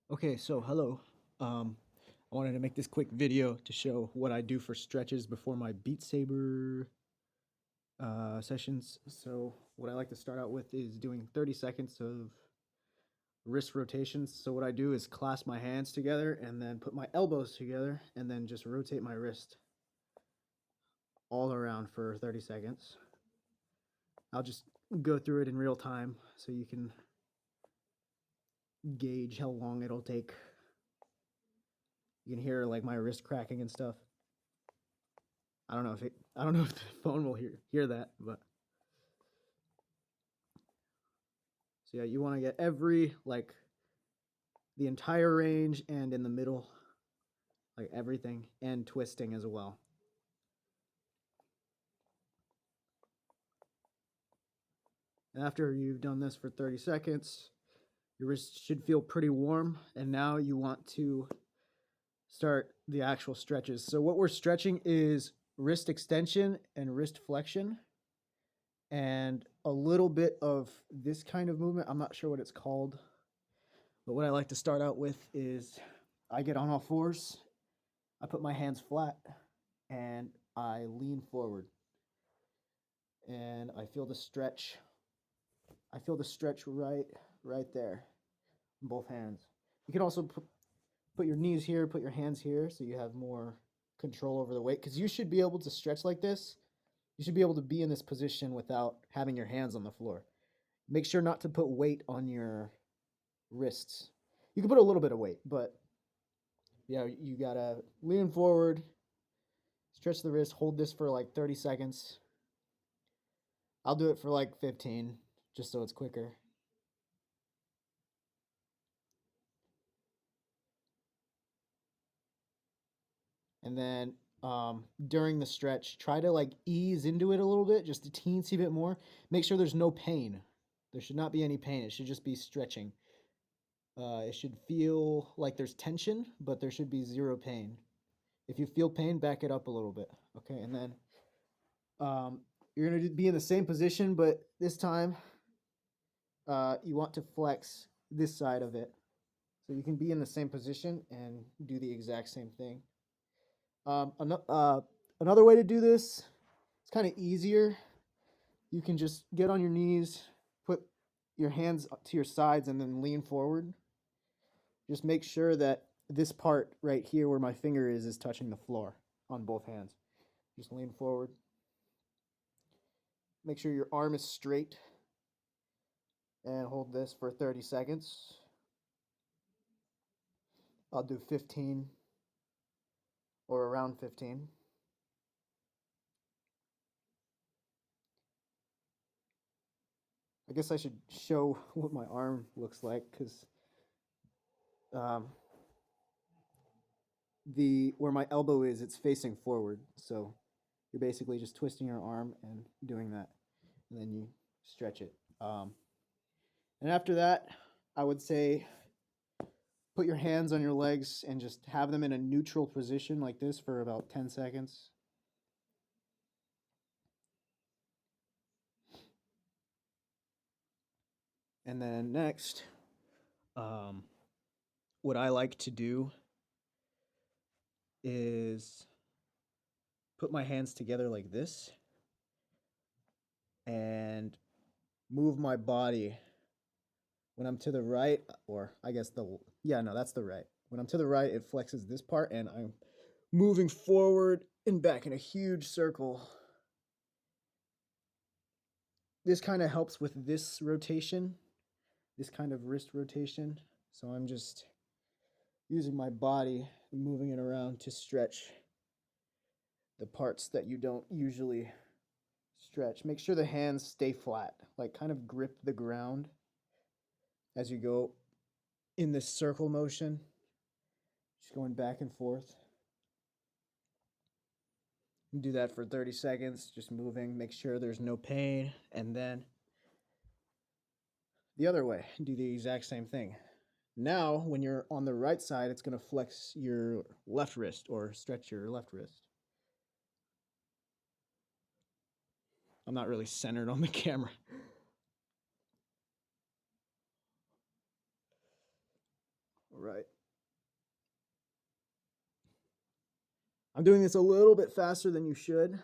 Okay, so hello. I wanted to make this quick video to show what I do for stretches before my Beat Saber sessions. So what I like to start out with is doing 30 seconds of wrist rotations. So what I do is clasp my hands together and then put my elbows together and then just rotate my wrist all around for 30 seconds. I'll just go through it in real time so you can gauge how long it'll take. You can hear like my wrist cracking and stuff. I don't know if the phone will hear that, but so yeah, you want to get the entire range and in the middle, like everything, and twisting as well. And after you've done this for 30 seconds, your wrist should feel pretty warm, and now you want to start the actual stretches. So what we're stretching is wrist extension and wrist flexion and a little bit of this kind of movement. I'm not sure what it's called, but what I like to start out with is I get on all fours, I put my hands flat, and I lean forward. And I feel the stretch. I feel the stretch right there in both hands. You can also put your knees here, put your hands here so you have more control over the weight, because you should be able to stretch like this. You should be able to be in this position without having your hands on the floor. Make sure not to put weight on your wrists. You can put a little bit of weight, but yeah, you gotta lean forward, stretch the wrist, hold this for like 30 seconds. I'll do it for like 15, just so it's quicker. And then during the stretch, try to like ease into it a little bit, just a teensy bit more. Make sure there's no pain. There should not be any pain. It should just be stretching. It should feel like there's tension, but there should be zero pain. If you feel pain, back it up a little bit. Okay, and then um, you're gonna be in the same position, but this time you want to flex this side of it. So you can be in the same position and do the exact same thing. Another way to do this, it's kind of easier. You can just get on your knees, put your hands to your sides, and then lean forward. Just make sure that this part right here where my finger is touching the floor on both hands. Just lean forward. Make sure your arm is straight and hold this for 30 seconds. I'll do 15 or around 15. I guess I should show what my arm looks like, because um, the where my elbow is, it's facing forward. So you're basically just twisting your arm and doing that, and then you stretch it. And after that, I would say put your hands on your legs and just have them in a neutral position like this for about 10 seconds. And then next, um, what I like to do is put my hands together like this and move my body when I'm to the right, or I guess yeah, no, that's the right. When I'm to the right, it flexes this part, and I'm moving forward and back in a huge circle. This kind of helps with this rotation, this kind of wrist rotation. So I'm just using my body, moving it around to stretch the parts that you don't usually stretch. Make sure the hands stay flat, like kind of grip the ground as you go in this circle motion, just going back and forth. Do that for 30 seconds, just moving, make sure there's no pain, and then the other way, do the exact same thing. Now, when you're on the right side, it's going to flex your left wrist or stretch your left wrist. I'm not really centered on the camera. All right. I'm doing this a little bit faster than you should.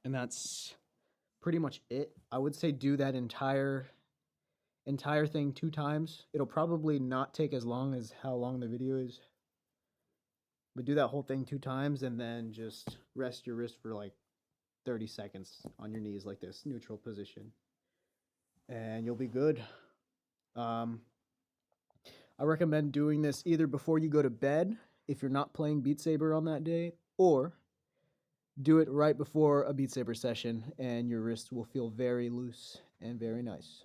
And that's pretty much it. I would say do that entire thing 2 times. It'll probably not take as long as how long the video is. But do that whole thing 2 times and then just rest your wrist for like 30 seconds on your knees like this, neutral position. And you'll be good. I recommend doing this either before you go to bed if you're not playing Beat Saber on that day, or do it right before a Beat Saber session and your wrist will feel very loose and very nice.